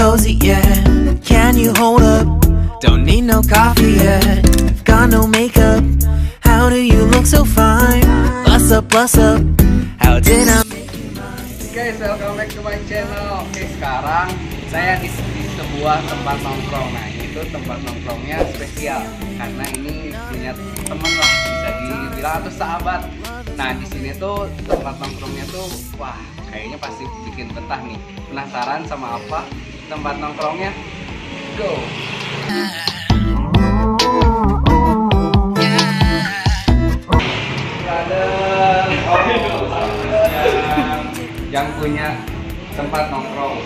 cozy yet? Can you hold up? Don't need no coffee yet. Got no makeup. How do you look so fine? Plus up, plus up. How did I? Guys, welcome back to my channel. Oke, sekarang saya di sebuah tempat nongkrong. Nah, ini tuh tempat nongkrongnya spesial karena ini punya temen lah, bisa dibilang atau sahabat. Nah, di sini tuh tempat nongkrongnya tuh, wah, kayaknya pasti bikin betah nih. Penasaran sama apa tempat nongkrongnya? Go! Yang punya tempat nongkrong.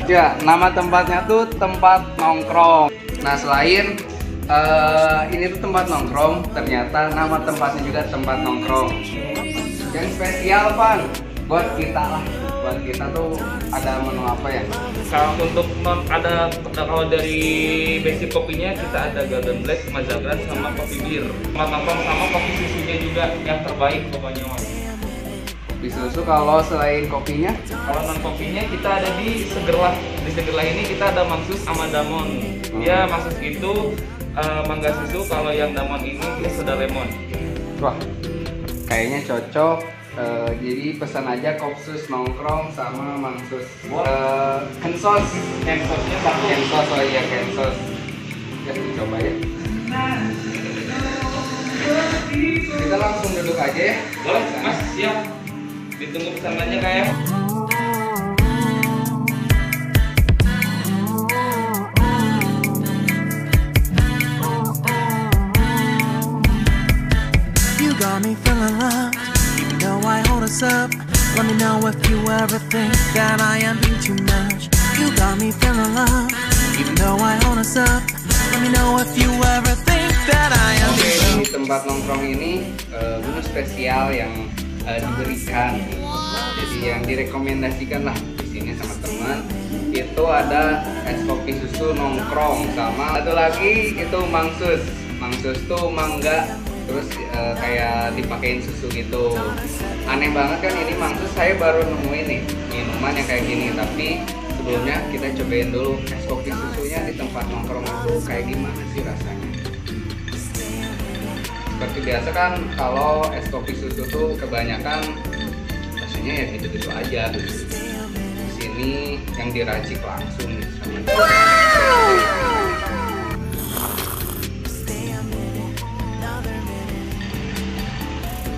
Ya, nama tempatnya tuh tempat nongkrong. Nah, selain ini tuh tempat nongkrong, ternyata nama tempatnya juga tempat nongkrong. Yang spesial, Pan, buat kita lah. Buat kita tuh ada menu apa ya? Kalau untuk kalau dari basic kopinya kita ada Golden Black, Mazagran sama kopi bir. Tempat nongkrong sama kopi susunya juga yang terbaik pokoknya, Mas. Kopi susu. Kalau selain kopinya? Kalau non kopinya kita ada di Segerlah. Di Segerlah ini kita ada mangsus sama damon. Ya, mangsus itu mangga susu. Kalau yang damon ini dia soda lemon. Wah, kayaknya cocok. Jadi pesan aja kopsus nongkrong sama mangsus. Kensos. Kensosnya satu. Kensos, oh iya kensos. Ya, coba ya. Kita langsung duduk aja ya. Boleh, Mas, siap. Ditunggu pesanannya kayak. You got me feeling loved, even though I hold us up. Let me know if you ever think that I am being too much. You got me feeling loved, even though I hold us up. Let me know if you ever think that I am being too much. Di tempat nongkrong ini menu spesial yang diberikan. Jadi yang direkomendasikan lah di sini sama teman itu ada es kopi susu nongkrong sama satu lagi itu mangsus. Mangsus tuh mangga terus kayak dipakein susu gitu. Aneh banget kan ini mangsus, saya baru nemuin nih minuman yang kayak gini, tapi sebelumnya kita cobain dulu es kopi susunya di tempat nongkrong itu kayak gimana sih rasanya. Seperti biasa kan kalau es kopi susu tuh kebanyakan rasanya ya gitu-gitu aja gitu. Di sini yang diracik langsung sama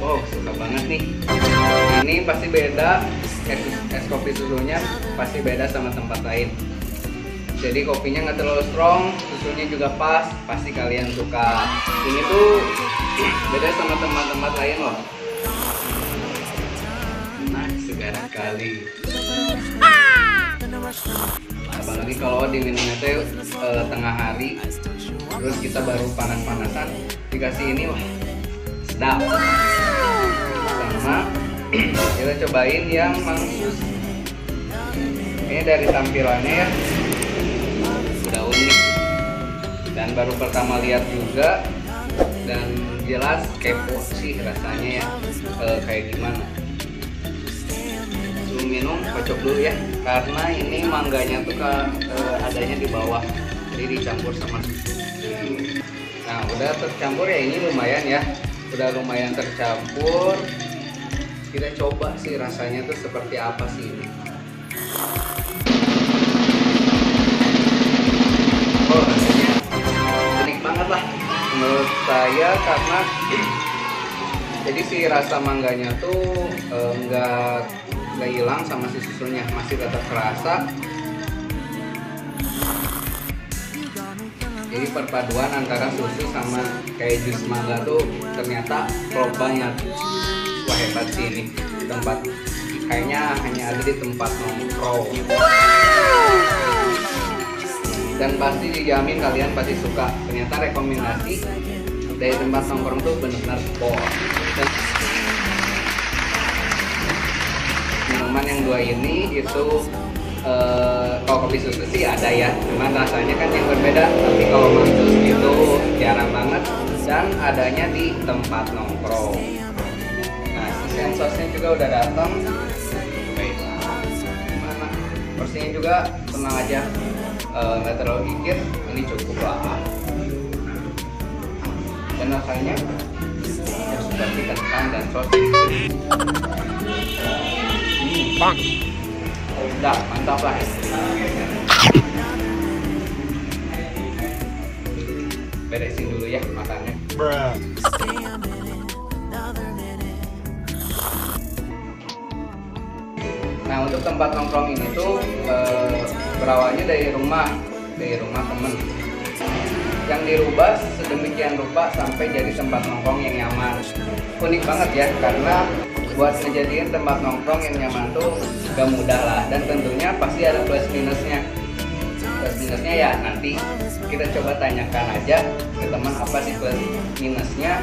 oh, suka banget nih. Ini pasti beda, es kopi susunya pasti beda sama tempat lain. Jadi kopinya nggak terlalu strong, susunya juga pas, pasti kalian suka. Ini tuh beda sama tempat-tempat lain loh. Nah, segar sekali. Apalagi kalau diminumnya tuh tengah hari, terus kita baru panas-panasan, dikasih ini, wah, sedap. Sama kita cobain yang mangsus. Ini dari tampilannya ya, udah unik dan baru pertama lihat juga, dan jelas kepo sih rasanya ya kayak gimana. Sebelum minum kocok dulu ya, karena ini mangganya tuh adanya di bawah, jadi dicampur sama susu. Nah, udah tercampur ya, ini lumayan ya, udah lumayan tercampur. Kita coba sih rasanya tuh seperti apa sih ini. Oh, rasanya unik banget lah menurut saya, karena jadi si rasa mangganya tuh nggak hilang sama si susunya, masih tetap kerasa. Jadi perpaduan antara susu sama kayak jus mangga tuh ternyata klop banget. Wah, hebat sih ini tempat, kayaknya hanya ada di tempat nongkrong. Dan pasti dijamin kalian pasti suka. Ternyata rekomendasi dari tempat nongkrong tuh benar-benar sport. Minuman yang dua ini itu kalau kopi susu sih ada ya, cuman rasanya kan yang berbeda. Tapi kalau mangsus itu jarang banget dan adanya di tempat nongkrong. Nah, si sensosnya juga udah datang. Baik, mana? Porsinya juga tenang aja, nggak terlalu dikit, ini cukup lah. Dan rasanya ya seperti kentang dan sosis. Udah mantap lah. Beresin dulu ya makannya. Nah, untuk tempat nongkrong ini tuh berawalnya dari rumah temen yang dirubah sedemikian rupa sampai jadi tempat nongkrong yang nyaman. Unik banget ya, karena buat ngejadiin tempat nongkrong yang nyaman tuh gak mudah lah, dan tentunya pasti ada plus minusnya. Plus minusnya ya nanti kita coba tanyakan aja ke teman apa sih plus minusnya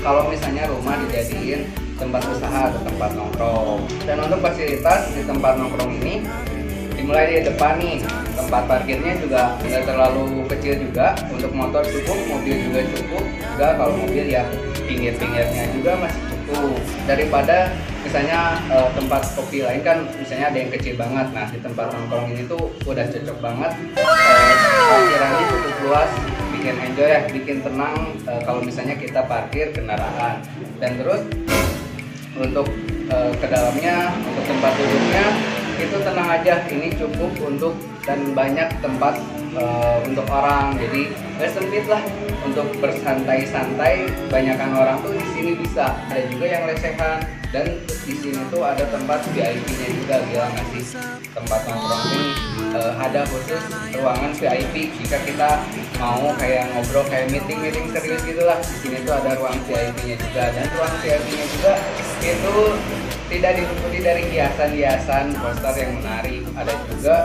kalau misalnya rumah dijadiin tempat usaha atau tempat nongkrong. Dan untuk fasilitas di tempat nongkrong ini dimulai dari depan nih, tempat parkirnya juga tidak terlalu kecil juga, untuk motor cukup, mobil juga cukup. Juga kalau mobil ya pinggir-pinggirnya juga masih cukup. Daripada misalnya tempat kopi lain kan misalnya ada yang kecil banget. Nah, di tempat nongkrong ini tuh udah cocok banget. Parkirannya cukup luas, bikin enjoy ya, bikin tenang kalau misalnya kita parkir kendaraan. Dan terus untuk ke dalamnya, untuk tempat duduknya itu tenang aja, ini cukup untuk dan banyak tempat untuk orang, jadi nggak sempit lah untuk bersantai-santai. Banyakan orang tuh di sini bisa, ada juga yang lesehan. Dan di sini tuh ada tempat VIP-nya juga, gila nggak sih? Tempat nongkrong ini ada khusus ruangan VIP jika kita mau kayak ngobrol, kayak meeting serius gitulah. Di sini tuh ada ruang VIP-nya juga, dan ruang VIP-nya juga itu tidak diliputi dari hiasan-hiasan poster yang menarik. Ada juga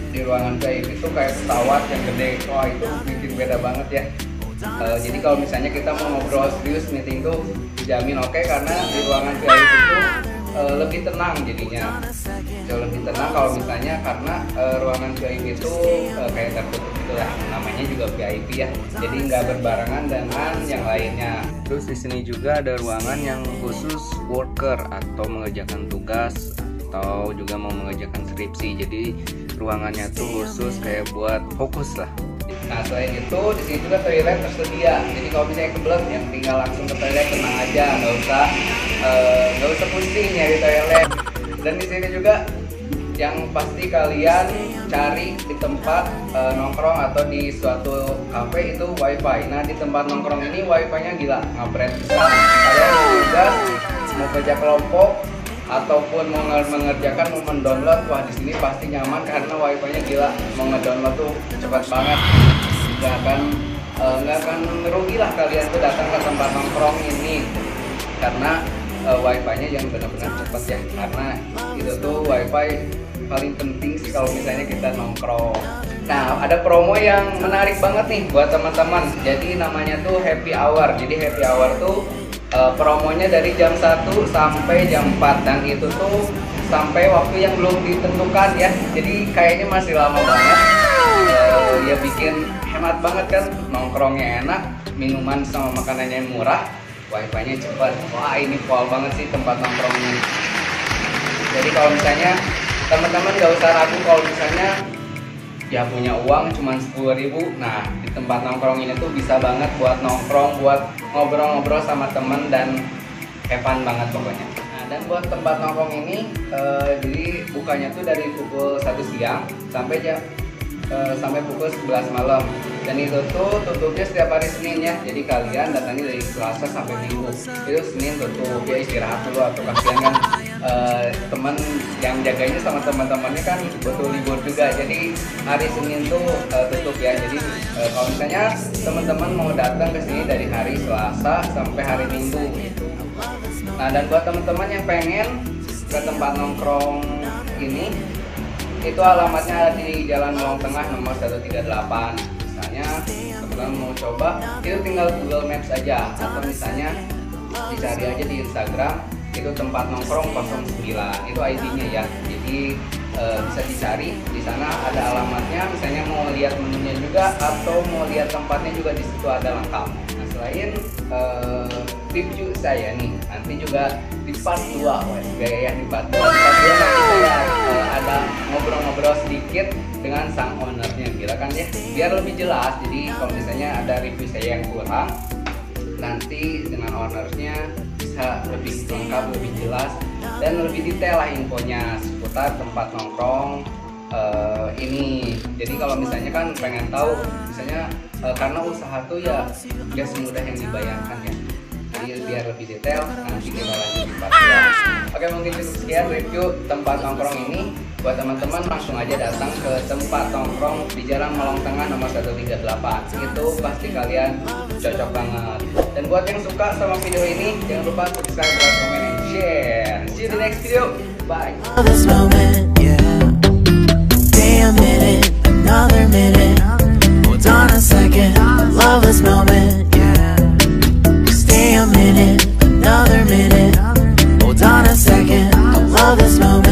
di ruangan VIP itu kayak pesawat yang gede. Wah, itu bikin beda banget ya. Jadi kalau misalnya kita mau ngobrol serius, meeting tuh dijamin oke, karena di ruangan VIP itu lebih tenang jadinya. Jauh lebih tenang kalau misalnya, karena ruangan VIP itu kayak tertutup gitu lah. Namanya juga VIP ya. Jadi nggak berbarengan dengan yang lainnya. Terus di sini juga ada ruangan yang khusus worker atau mengerjakan tugas atau juga mau mengerjakan skripsi. Jadi ruangannya tuh khusus kayak buat fokus lah. Nah, selain itu di sini juga toilet tersedia. Jadi kalau misalnya kebelet, yang tinggal langsung ke toilet, tenang aja, nggak usah pusing nyari toilet. Dan di sini juga yang pasti kalian cari di tempat nongkrong atau di suatu cafe itu wifi. Nah, di tempat nongkrong ini wifi-nya gila, ngapret bisa. Kalian juga mau kerja kelompok ataupun mau mengerjakan, mau mendownload, wah di sini pasti nyaman karena wifi-nya gila. Mau ngedownload tuh cepat banget. Nggak akan merugi lah kalian tuh datang ke tempat nongkrong ini, karena wifi-nya yang benar-benar cepat ya. Karena itu tuh wifi paling penting sih kalau misalnya kita nongkrong. Nah, ada promo yang menarik banget nih buat teman-teman. Jadi namanya tuh happy hour. Jadi happy hour tuh promonya dari jam 1 sampai jam 4, dan itu tuh sampai waktu yang belum ditentukan ya. Jadi kayaknya masih lama banget. Ya bikin hemat banget kan, nongkrongnya enak, minuman sama makanannya murah, wifi-nya cepat. Wah, ini pol banget sih tempat nongkrongnya. Jadi kalau misalnya teman-teman gak usah ragu, kalau misalnya ya punya uang cuma 10.000, nah di tempat nongkrong ini tuh bisa banget buat nongkrong, buat ngobrol-ngobrol sama temen, dan have fun banget pokoknya. Nah, dan buat tempat nongkrong ini jadi bukanya tuh dari pukul 1 siang sampai pukul 11 malam, dan itu tuh tutupnya setiap hari Senin ya. Jadi kalian datangnya dari Selasa sampai Minggu, itu Senin tutup ya, istirahat dulu, atau kasihan kan teman yang jaganya sama teman-temannya kan butuh libur juga. Jadi hari Senin tuh tutup ya. Jadi kalau misalnya teman-teman mau datang ke sini dari hari Selasa sampai hari Minggu. Nah, dan buat teman-teman yang pengen ke tempat nongkrong ini, itu alamatnya ada di Jalan Long Tengah nomor 138. Misalnya teman-teman mau coba, itu tinggal Google Maps aja, atau misalnya dicari aja di Instagram, itu tempat nongkrong 09, itu ID-nya ya. Jadi bisa dicari di sana, ada alamatnya. Misalnya mau lihat menunya juga atau mau lihat tempatnya juga, di situ ada lengkap. Nah, selain review saya nih. Nanti juga di part 2, ya di part 2 nanti saya ada ngobrol-ngobrol sedikit dengan sang ownernya, gila kan ya, biar lebih jelas. Jadi kalau misalnya ada review saya yang kurang, nanti dengan ownernya bisa lebih lengkap, lebih jelas, dan lebih detail lah infonya seputar tempat nongkrong ini. Jadi kalau misalnya kan pengen tahu, misalnya karena usaha tuh ya gak semudah yang dibayangkan ya. Jadi biar lebih detail, nanti kita lanjut di part 2. Oke, mungkin cukup sekian review tempat nongkrong ini. Buat teman-teman langsung aja datang ke tempat nongkrong di Jalan Malang Tengah nomor 138. Itu pasti kalian cocok banget. Dan buat yang suka sama video ini, jangan lupa subscribe, like, comment, and share. See you di next video. Bye. This moment, yeah. Stay a minute, another minute. Hold on a second. I love this moment, yeah. Stay a minute, another minute. Hold on a second. I love this moment.